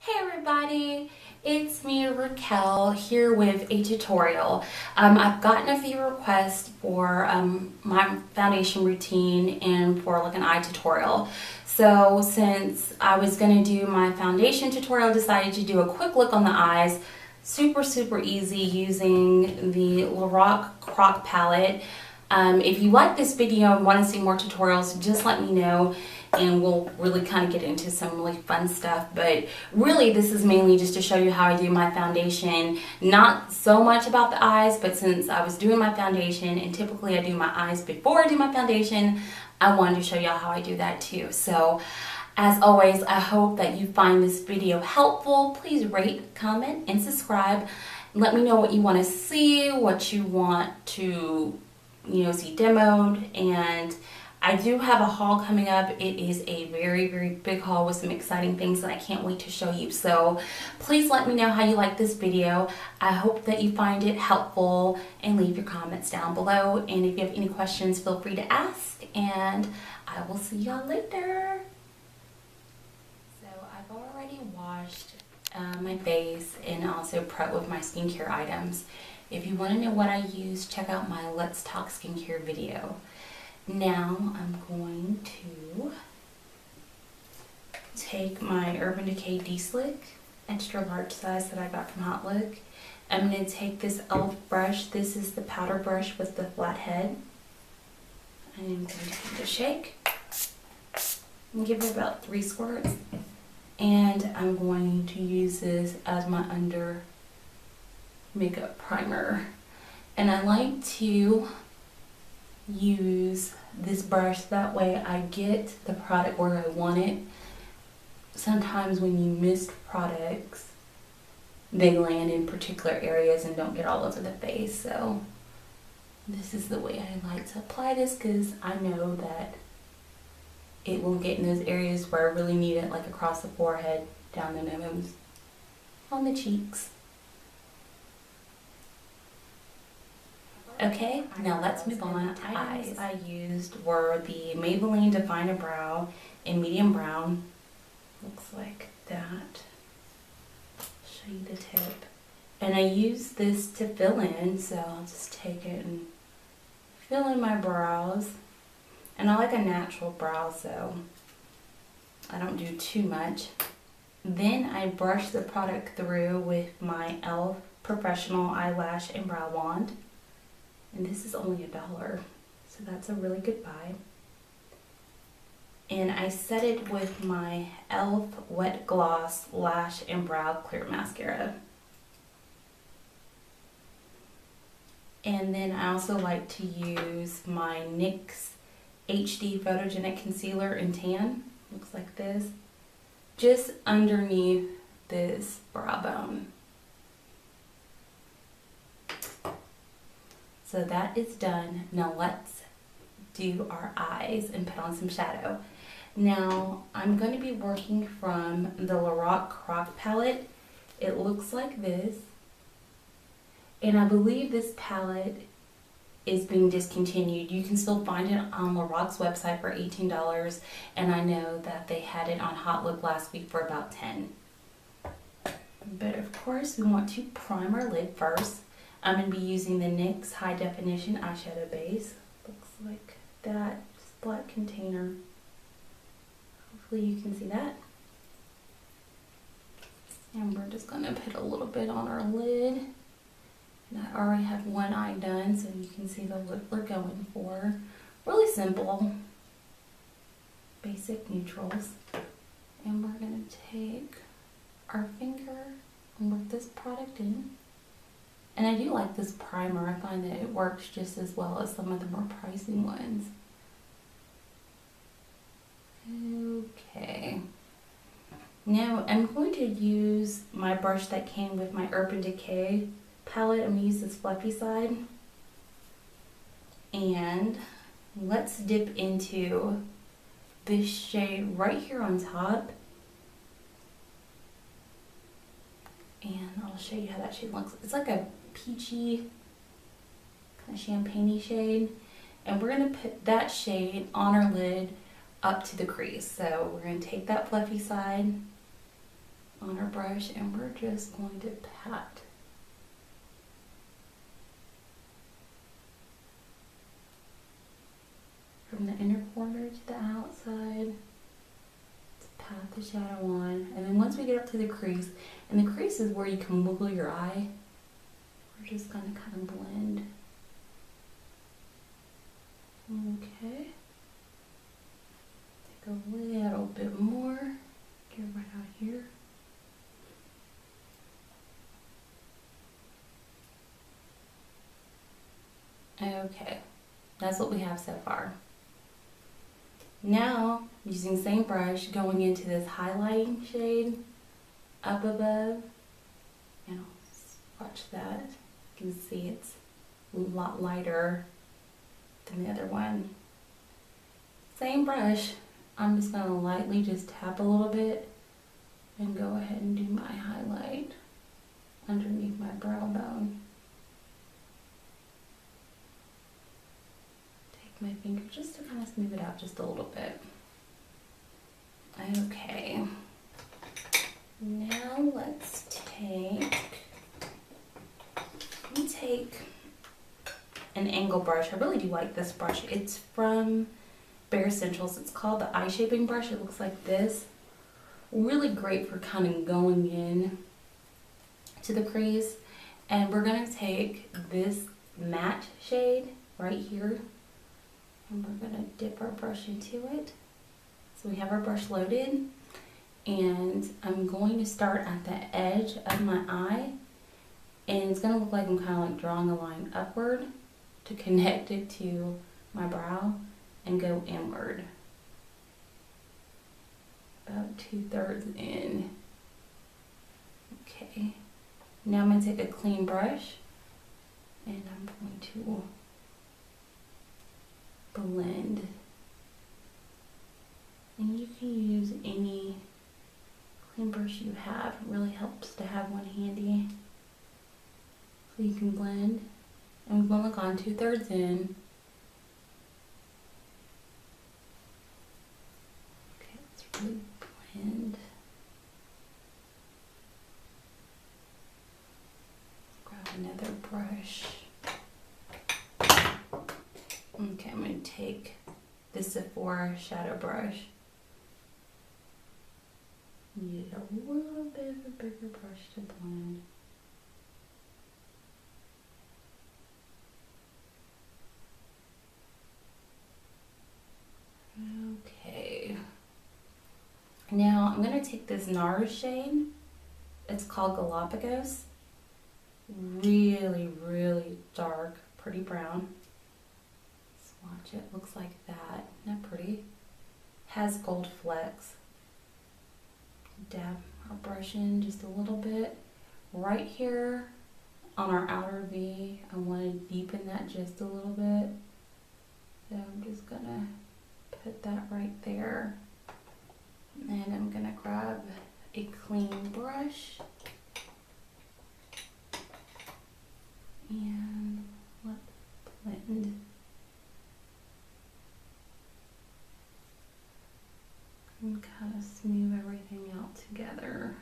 Hey everybody, it's me Raquel here with a tutorial. I've gotten a few requests for my foundation routine and for like an eye tutorial. So since I was going to do my foundation tutorial, I decided to do a quick look on the eyes. Super easy using the Lorac Croc palette. If you like this video and want to see more tutorials, just let me know and we'll really kind of get into some really fun stuff. But really this is mainly just to show you how I do my foundation. Not so much about the eyes, but since I was doing my foundation and typically I do my eyes before I do my foundation, I wanted to show y'all how I do that too. So as always, I hope that you find this video helpful. Please rate, comment, and subscribe. Let me know what you want to see, what you want to see demoed, and I do have a haul coming up. It is a very big haul with some exciting things that I can't wait to show you. So please let me know how you like this video. I hope that you find it helpful and leave your comments down below. And if you have any questions, feel free to ask, and I will see y'all later. So I've already washed my face and also prepped with my skincare items. If you want to know what I use, check out my Let's Talk Skincare video. Now I'm going to take my Urban Decay Deslick, extra large size that I got from Hot Look. I'm going to take this E.l.f. brush. This is the powder brush with the flat head. I'm going to give it a shake and give it about 3 squirts. And I'm going to use this as my under makeup primer. And I like to use this brush, that way I get the product where I want it. Sometimes when you mist products, they land in particular areas and don't get all over the face. So this is the way I like to apply this, because I know that it will get in those areas where I really need it, like across the forehead, down the nose, on the cheeks. Okay, now let's move on to eyes. I used were the Maybelline Define a Brow in medium brown. Looks like that. Show you the tip. And I use this to fill in, so I'll just take it and fill in my brows. And I like a natural brow, so I don't do too much. Then I brush the product through with my E.l.f. Professional Eyelash and Brow Wand. And this is only $1, so that's a really good buy. And I set it with my E.l.f. Wet Gloss Lash and Brow Clear Mascara. And then I also like to use my NYX HD Photogenic Concealer in Tan. Looks like this. Just underneath this brow bone. So that is done. Now let's do our eyes and put on some shadow. Now I'm going to be working from the Lorac Croc palette. It looks like this. And I believe this palette is being discontinued. You can still find it on Lorac's website for $18. And I know that they had it on Hot Look last week for about $10. But of course we want to prime our lid first. I'm going to be using the NYX High Definition Eyeshadow Base. Looks like that. Just black container. Hopefully you can see that. And we're just going to put a little bit on our lid. And I already have one eye done, so you can see the look we're going for. Really simple. Basic neutrals. And we're going to take our finger and work this product in. And I do like this primer. I find that it works just as well as some of the more pricey ones. Okay. Now I'm going to use my brush that came with my Urban Decay palette. I'm going to use this fluffy side. And let's dip into this shade right here on top. And I'll show you how that shade looks. It's like a peachy, kind of champagne-y shade. And we're going to put that shade on our lid up to the crease. So we're going to take that fluffy side on our brush, and we're just going to pat from the inner corner to the outside. Let's pat the shadow on, and then once we get up to the crease, and the crease is where you can wiggle your eye, we're just gonna kind of blend. Okay. Take a little bit more. Get right out here. Okay, that's what we have so far. Now, using the same brush, going into this highlighting shade up above. Now, watch that. You can see it's a lot lighter than the other one. Same brush, I'm just gonna lightly just tap a little bit and go ahead and do my highlight underneath my brow bone. Take my finger just to kind of smooth it out just a little bit. Okay, now let's take an angle brush. I really do like this brush. It's from Bare Essentials. It's called the Eye Shaping Brush. It looks like this. Really great for kind of going in to the crease. And we're going to take this matte shade right here, and we're going to dip our brush into it. So we have our brush loaded, and I'm going to start at the edge of my eye, and it's going to look like I'm kind of like drawing a line upward to connect it to my brow and go inward. About 2/3 in. Okay, now I'm going to take a clean brush and I'm going to blend. And you can use any clean brush you have. It really helps to have one handy so you can blend. And we're going to look on 2/3 in. Okay, let's really blend. Grab another brush. Okay, I'm going to take the Sephora shadow brush. Need a little bit of a bigger brush to blend. Okay. Now I'm going to take this Nars shade. It's called Galapagos. Really, really dark, pretty brown. Swatch it, looks like that. Isn't that pretty? Has gold flecks. Dab our brush in just a little bit. Right here on our outer V, I want to deepen that just a little bit. So I'm just gonna put that right there. And I'm gonna grab a clean brush and let's blend. And kind of smooth everything out together.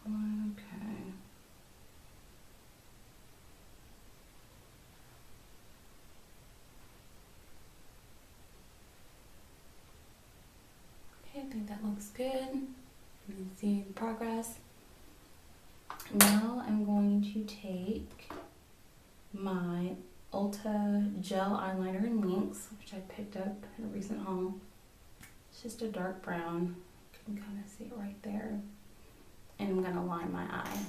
Okay. Okay, I think that looks good. You can see progress. Now I'm going to take my Ulta gel eyeliner in Minx, which I picked up in a recent haul. It's just a dark brown. You can kind of see it right there. And I'm going to line my eye.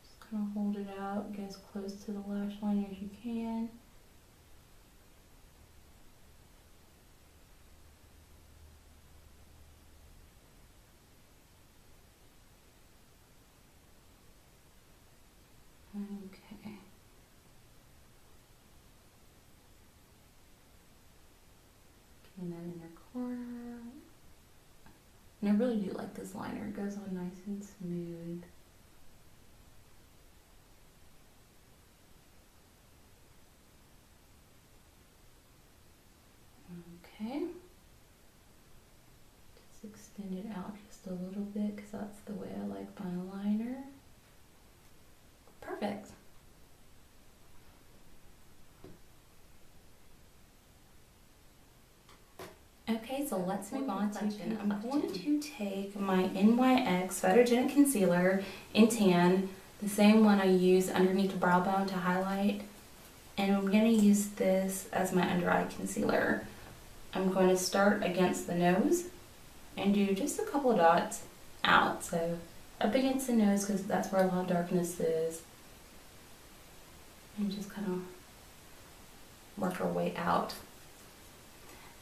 Just kind of hold it out, get as close to the lash line as you can. Okay. Getting that inner corner. And I really do like this liner. It goes on nice and smooth. just a little bit because that's the way I like my liner. Perfect. Okay, so let's move on to then. I'm going to take my NYX Photogenic Concealer in Tan, the same one I use underneath the brow bone to highlight, and I'm going to use this as my under eye concealer. I'm going to start against the nose and do just a couple of dots out, so up against the nose because that's where a lot of darkness is, and just kind of work our way out.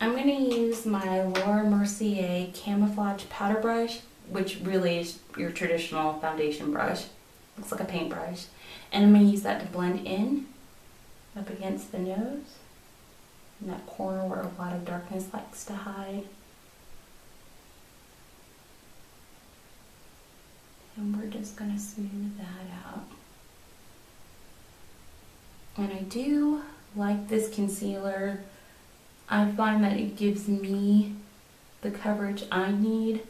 I'm going to use my Laura Mercier Camouflage Powder Brush, which really is your traditional foundation brush. Looks like a paintbrush. And I'm going to use that to blend in up against the nose, in that corner where a lot of darkness likes to hide. And we're just going to smooth that out. And I do like this concealer. I find that it gives me the coverage I need.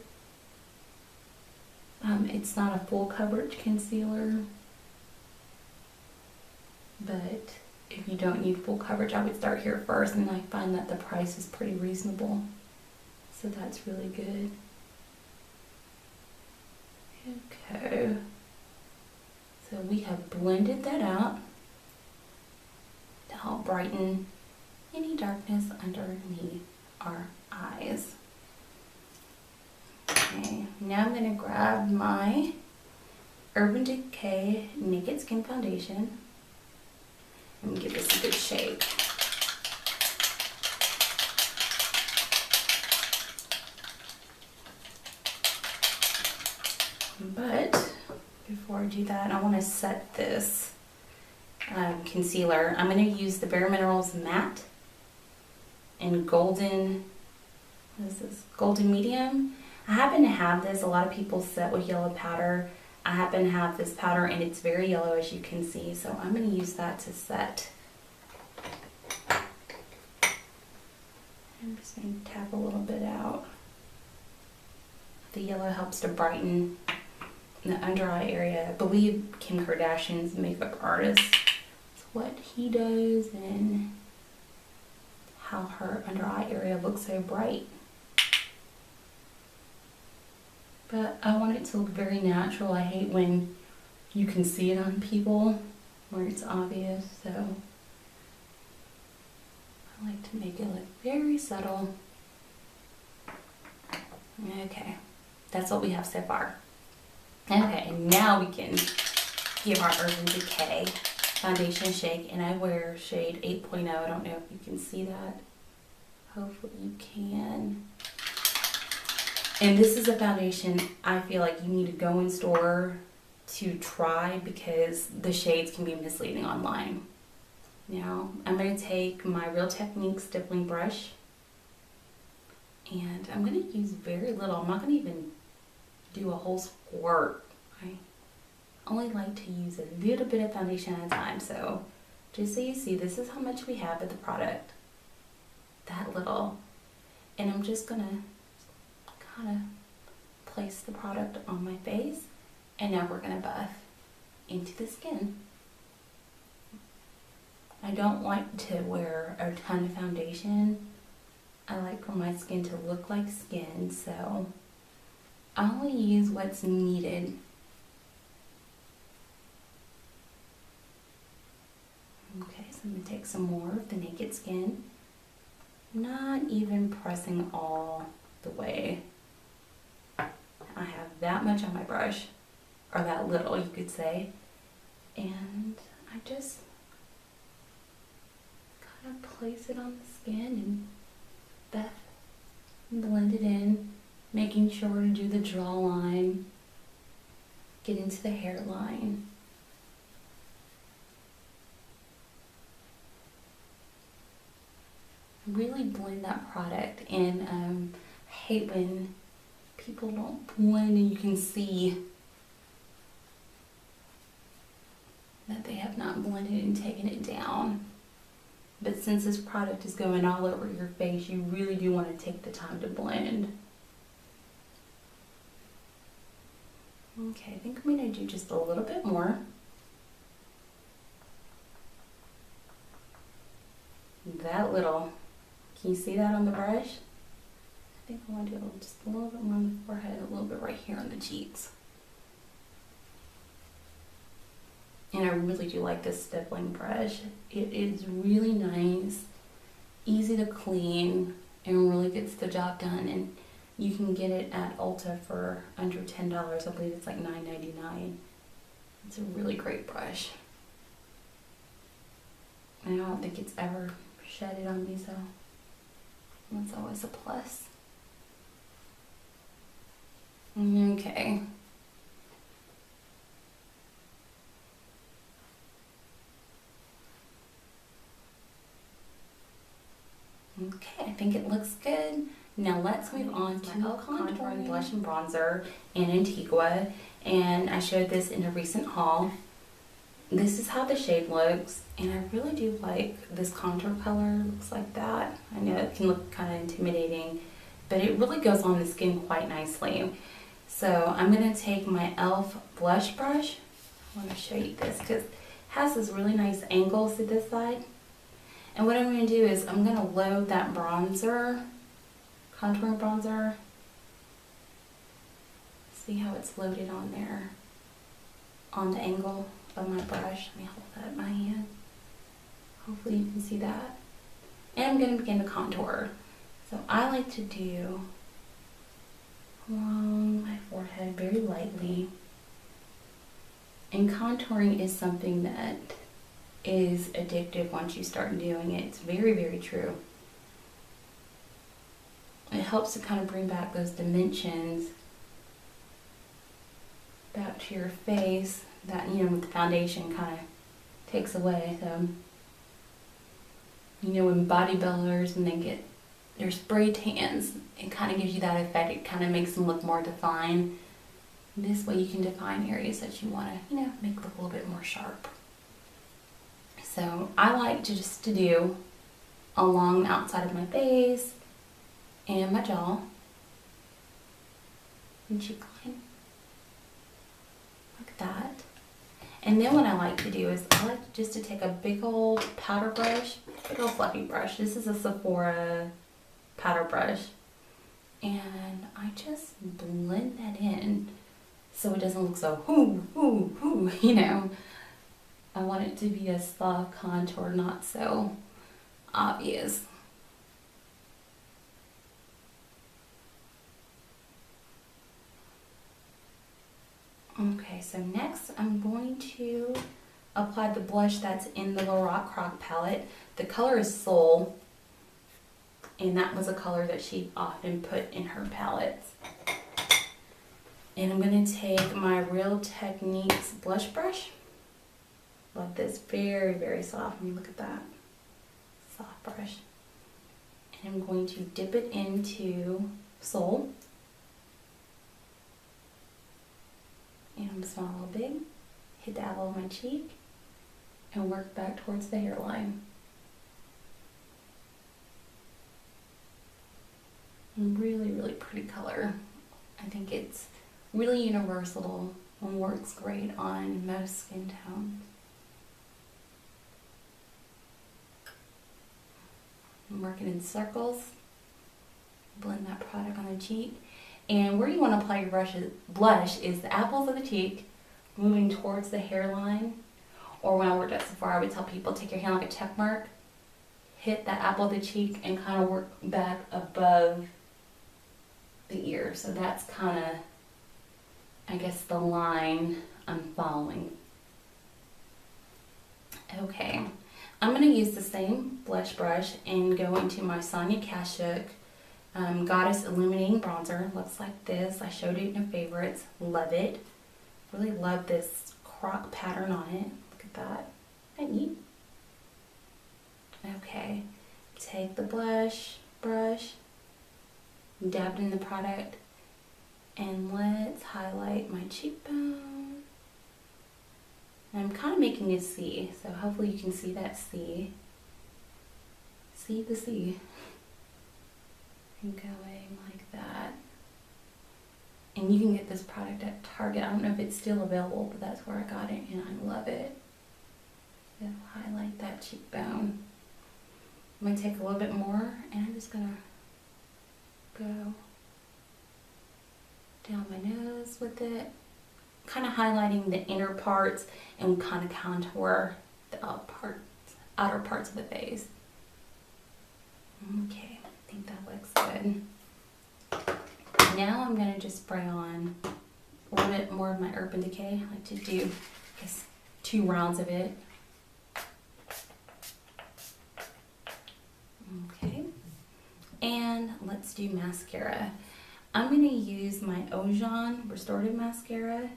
It's not a full coverage concealer, but if you don't need full coverage, I would start here first, and I find that the price is pretty reasonable. So that's really good. Okay. So we have blended that out to help brighten any darkness underneath our eyes. Okay, now I'm going to grab my Urban Decay Naked Skin Foundation and give this a good shake. But before I do that, I want to set this concealer. I'm going to use the Bare Minerals Matte in golden, what is this, golden medium. I happen to have this. A lot of people set with yellow powder. I happen to have this powder and it's very yellow, as you can see, so I'm going to use that to set. I'm just going to tap a little bit out. The yellow helps to brighten the under eye area. I believe Kim Kardashian's makeup artist, it's what he does and how her under eye area looks so bright. But I want it to look very natural. I hate when you can see it on people where it's obvious, so I like to make it look very subtle. Okay, that's what we have so far. Okay, and now we can give our Urban Decay foundation shake, and I wear shade 8.0. I don't know if you can see that. Hopefully you can. And this is a foundation I feel like you need to go in store to try because the shades can be misleading online. Now, I'm going to take my Real Techniques stippling brush and I'm going to use very little. I'm not going to even do a whole squirt. I only like to use a little bit of foundation at a time. So just so you see, this is how much we have of the product. That little. And I'm just going to kind of place the product on my face, and now we're going to buff into the skin. I don't like to wear a ton of foundation. I like for my skin to look like skin, so I only use what's needed. Okay, so I'm going to take some more of the Naked Skin. Not even pressing all the way. I have that much on my brush, or that little you could say, and I just kind of place it on the skin and blend it in, making sure to do the jawline, get into the hairline. Really blend that product, and I hate when people don't blend and you can see that they have not blended and taken it down. But since this product is going all over your face, you really do want to take the time to blend. Okay, I think I'm going to do just a little bit more. That little. Can you see that on the brush? I think I want to do just a little bit more on the forehead, a little bit right here on the cheeks. And I really do like this stippling brush. It is really nice, easy to clean, and really gets the job done. And you can get it at Ulta for under $10. I believe it's like $9.99. It's a really great brush. And I don't think it's ever shedded on me, so that's always a plus. Okay. Okay, I think it looks good. Now let's move on to E.l.f. contouring blush and bronzer in Antigua, and I showed this in a recent haul. This is how the shade looks, and I really do like this contour color. Looks like that. I know it can look kind of intimidating, but it really goes on the skin quite nicely. So I'm going to take my E.l.f. blush brush. I want to show you this because it has this really nice angles to this side. And what I'm going to do is I'm going to load that bronzer, contouring bronzer. See how it's loaded on there, on the angle of my brush. Let me hold that in my hand. Hopefully you can see that. And I'm going to begin to contour. So I like to do along my forehead very lightly. And contouring is something that is addictive once you start doing it. It's very, very true. It helps to kind of bring back those dimensions back to your face that, you know, with the foundation kind of takes away. So, you know, when bodybuilders, when they get their spray tans, it kind of gives you that effect. It kind of makes them look more defined. This way you can define areas that you want to, you know, make look a little bit more sharp. So I like to just to do along the outside of my face and my jaw and cheek line, like that. And then what I like to do is I like just to take a big old powder brush, big old fluffy brush. This is a Sephora powder brush, and I just blend that in so it doesn't look so you know. I want it to be a soft contour, not so obvious. Okay, so next I'm going to apply the blush that's in the Lorac Croc palette. The color is Soul, and that was a color that she often put in her palettes. And I'm going to take my Real Techniques blush brush. Love this, very, very soft. Let me look at that. Soft brush. And I'm going to dip it into Soul. And I'm small a little big. Hit the apple of my cheek. And work back towards the hairline. Really, really pretty color. I think it's really universal and works great on most skin tones. I'm working in circles. Blend that product on the cheek. And where you want to apply your blush is the apples of the cheek, moving towards the hairline. Or when I worked at Sephora, I would tell people, take your hand like a check mark, hit that apple of the cheek, and kind of work back above the ear. So that's kind of, I guess, the line I'm following. Okay. I'm going to use the same blush brush and go into my Sonia Kashuk Goddess Illuminating Bronzer. Looks like this. I showed it in the favorites. Love it. Really love this croc pattern on it. Look at that. Isn't that neat? Okay. Take the blush brush, dab it in the product, and let's highlight my cheekbone. And I'm kind of making a C, so hopefully you can see that C. See the C. And going like that. And you can get this product at Target. I don't know if it's still available, but that's where I got it, and I love it. It'll highlight that cheekbone. I'm going to take a little bit more, and I'm just going to go down my nose with it, kind of highlighting the inner parts and kind of contour the outer parts of the face. Okay, I think that looks good. Now I'm going to just spray on a little bit more of my Urban Decay. I like to do, I guess, 2 rounds of it. Okay, and let's do mascara. I'm going to use my Ojon Restorative Mascara,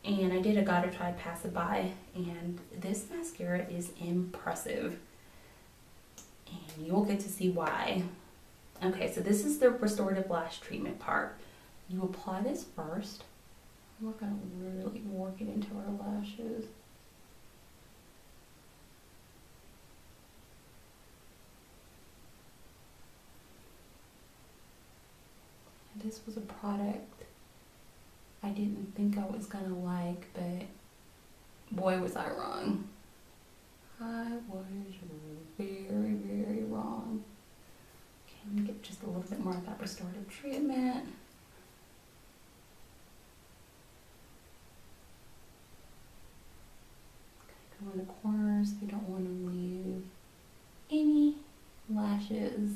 and I did a Gotta Try Pass It By, and this mascara is impressive, and you will get to see why. Okay, so this is the restorative lash treatment part. You apply this first. We're going to really work it into our lashes. And this was a product I didn't think I was going to like, but boy was I wrong. I was very, very wrong. Let me get just a little bit more of that restorative treatment. Go in the corners. We don't want to leave any lashes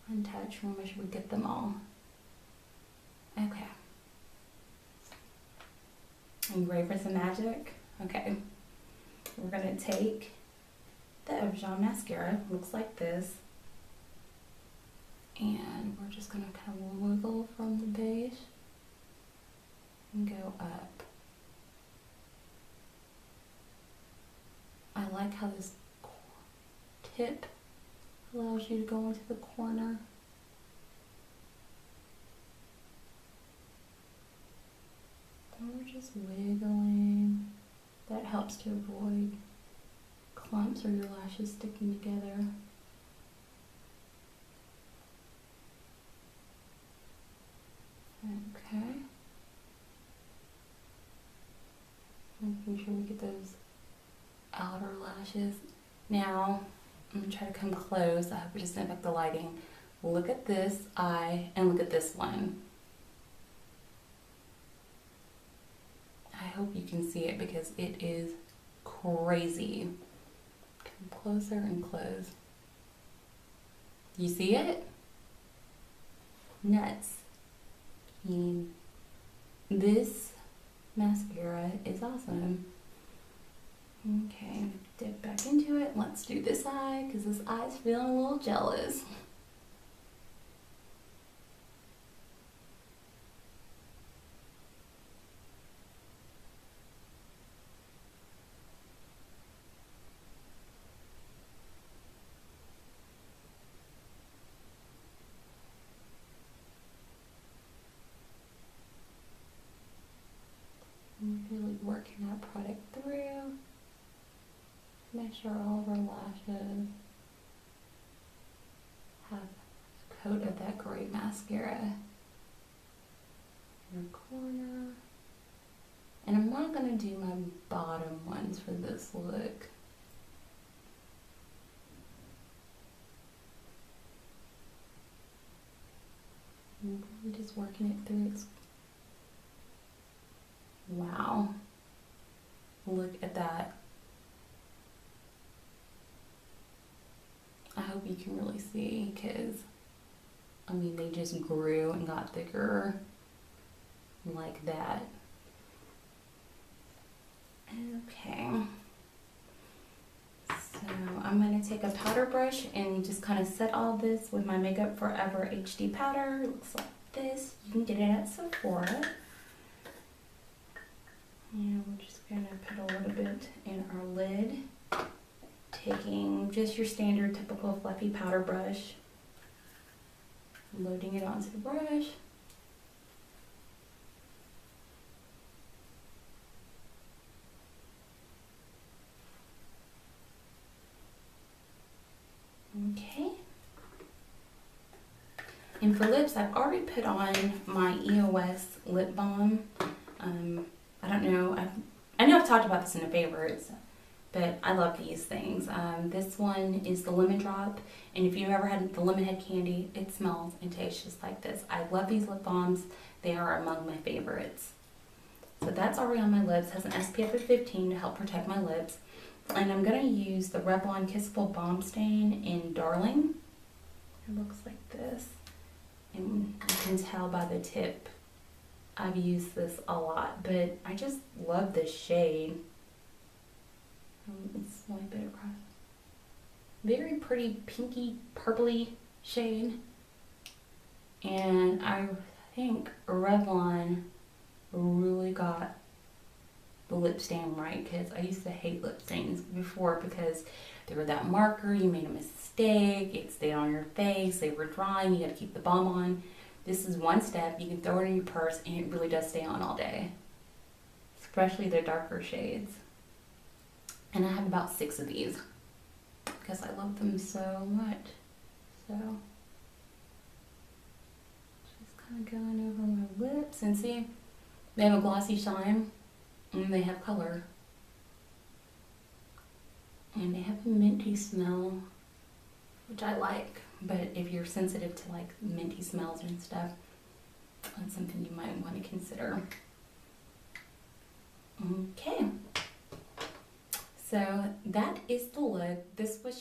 untouched. We'll make sure we get them all. Okay. Are you ready for some magic? Okay. We're going to take the Ojon Mascara. Looks like this. And we're just going to kind of wiggle from the base and go up. I like how this tip allows you to go into the corner. And we're just wiggling. That helps to avoid clumps or your lashes sticking together. Okay. Making sure we get those outer lashes. Now, I'm going to try to come close. I hope it doesn't affect the lighting. Look at this eye and look at this one. I hope you can see it because it is crazy. Come closer and close. You see it? Nuts. I mean, this mascara is awesome. Okay, dip back into it. Let's do this eye because this eye's feeling a little jealous. Really working that product through. Make sure all of our lashes have a coat of that great mascara. Your corner. And I'm not going to do my bottom ones for this look. I'm really just working it through. Wow. Look at that. I hope you can really see because, I mean, they just grew and got thicker like that. Okay. So I'm going to take a powder brush and just kind of set all this with my Makeup Forever HD powder. It looks like this. You can get it at Sephora. And we're just going to put a little bit in our lid. Taking just your standard typical fluffy powder brush. Loading it onto the brush. Okay. And for lips, I've already put on my EOS lip balm. I don't know, I know I've talked about this in the favorites, but I love these things. This one is the Lemon Drop, and if you've ever had the Lemon Head candy, it smells and tastes just like this. I love these lip balms. They are among my favorites. So that's already on my lips. It has an SPF of 15 to help protect my lips. And I'm going to use the Revlon Kissable Balm Stain in Darling. It looks like this. And you can tell by the tip I've used this a lot, but I just love this shade. Let's swipe it across. Very pretty pinky purpley shade. And I think Revlon really got the lip stain right, because I used to hate lip stains before because they were that marker, you made a mistake, it stayed on your face, they were drying, you had to keep the balm on. This is one step, you can throw it in your purse and it really does stay on all day, especially the darker shades. And I have about 6 of these because I love them so much. So just kind of going over my lips, and see, they have a glossy shine and they have color. And they have a minty smell, which I like. But if you're sensitive to like minty smells and stuff, that's something you might want to consider. Okay. So that is the look. This was just